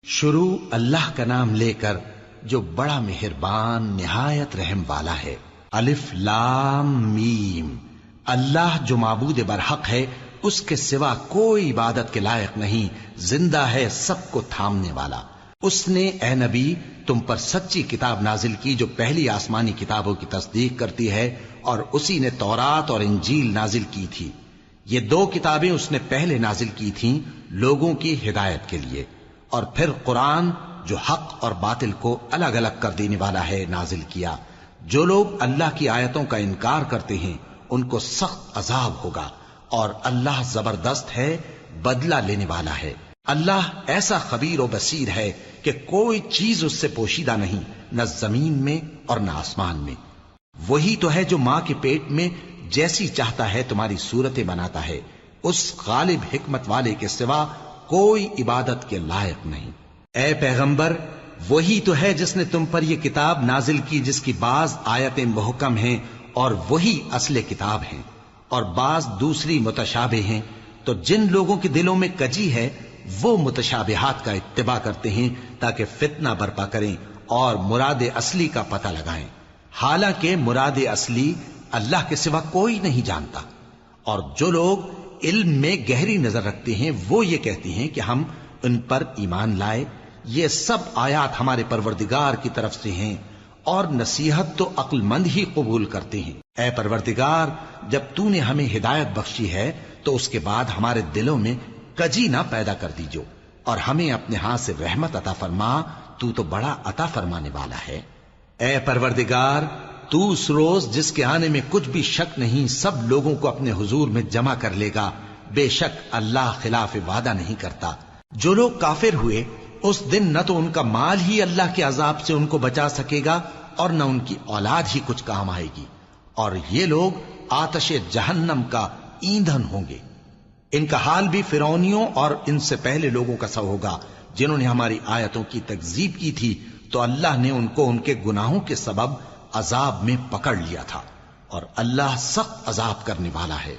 شروع اللہ کا نام لے کر جو بڑا مہربان نہایت رحم والا ہے۔ الف لام میم۔ اللہ جو معبود برحق ہے، اس کے سوا کوئی عبادت کے لائق نہیں، زندہ ہے، سب کو تھامنے والا۔ اس نے اے نبی تم پر سچی کتاب نازل کی جو پہلی آسمانی کتابوں کی تصدیق کرتی ہے، اور اسی نے تورات اور انجیل نازل کی تھی۔ یہ دو کتابیں اس نے پہلے نازل کی تھیں لوگوں کی ہدایت کے لیے، اور پھر قرآن جو حق اور باطل کو الگ الگ کر دینے والا ہے نازل کیا۔ جو لوگ اللہ کی آیتوں کا انکار کرتے ہیں ان کو سخت عذاب ہوگا، اور اللہ زبردست ہے، بدلہ لینے والا ہے۔ اللہ ایسا خبیر و بصیر ہے کہ کوئی چیز اس سے پوشیدہ نہیں، نہ زمین میں اور نہ آسمان میں۔ وہی تو ہے جو ماں کے پیٹ میں جیسی چاہتا ہے تمہاری صورتیں بناتا ہے، اس غالب حکمت والے کے سوا کوئی عبادت کے لائق نہیں۔ اے پیغمبر، وہی تو ہے جس نے تم پر یہ کتاب نازل کی جس کی بعض آیتیں محکم ہیں اور وہی اصل کتاب ہیں، اور بعض دوسری متشابہ ہیں۔ تو جن لوگوں کے دلوں میں کجی ہے وہ متشابہات کا اتباع کرتے ہیں تاکہ فتنہ برپا کریں اور مراد اصلی کا پتہ لگائیں، حالانکہ مراد اصلی اللہ کے سوا کوئی نہیں جانتا۔ اور جو لوگ علم میں گہری نظر رکھتے ہیں وہ یہ کہتے ہیں کہ ہم ان پر ایمان لائے۔ یہ سب آیات ہمارے پروردگار کی طرف سے ہیں، اور نصیحت تو عقل مند ہی قبول کرتے ہیں۔ اے پروردگار، جب تو نے ہمیں ہدایت بخشی ہے تو اس کے بعد ہمارے دلوں میں کجی نہ پیدا کر دیجو، اور ہمیں اپنے ہاتھ سے رحمت عطا فرما، تو بڑا عطا فرمانے والا ہے۔ اے پروردگار، تو اس روز جس کے آنے میں کچھ بھی شک نہیں سب لوگوں کو اپنے حضور میں جمع کر لے گا، بے شک اللہ خلاف وعدہ نہیں کرتا۔ جو لوگ کافر ہوئے اس دن نہ تو ان کا مال ہی اللہ کے عذاب سے ان کو بچا سکے گا اور نہ ان کی اولاد ہی کچھ کام آئے گی، اور یہ لوگ آتش جہنم کا ایندھن ہوں گے۔ ان کا حال بھی فرعونیوں اور ان سے پہلے لوگوں کا سا ہوگا جنہوں نے ہماری آیتوں کی تکذیب کی تھی، تو اللہ نے ان کو ان کے گناہوں کے سبب عذاب میں پکڑ لیا تھا، اور اللہ سخت عذاب کرنے والا ہے۔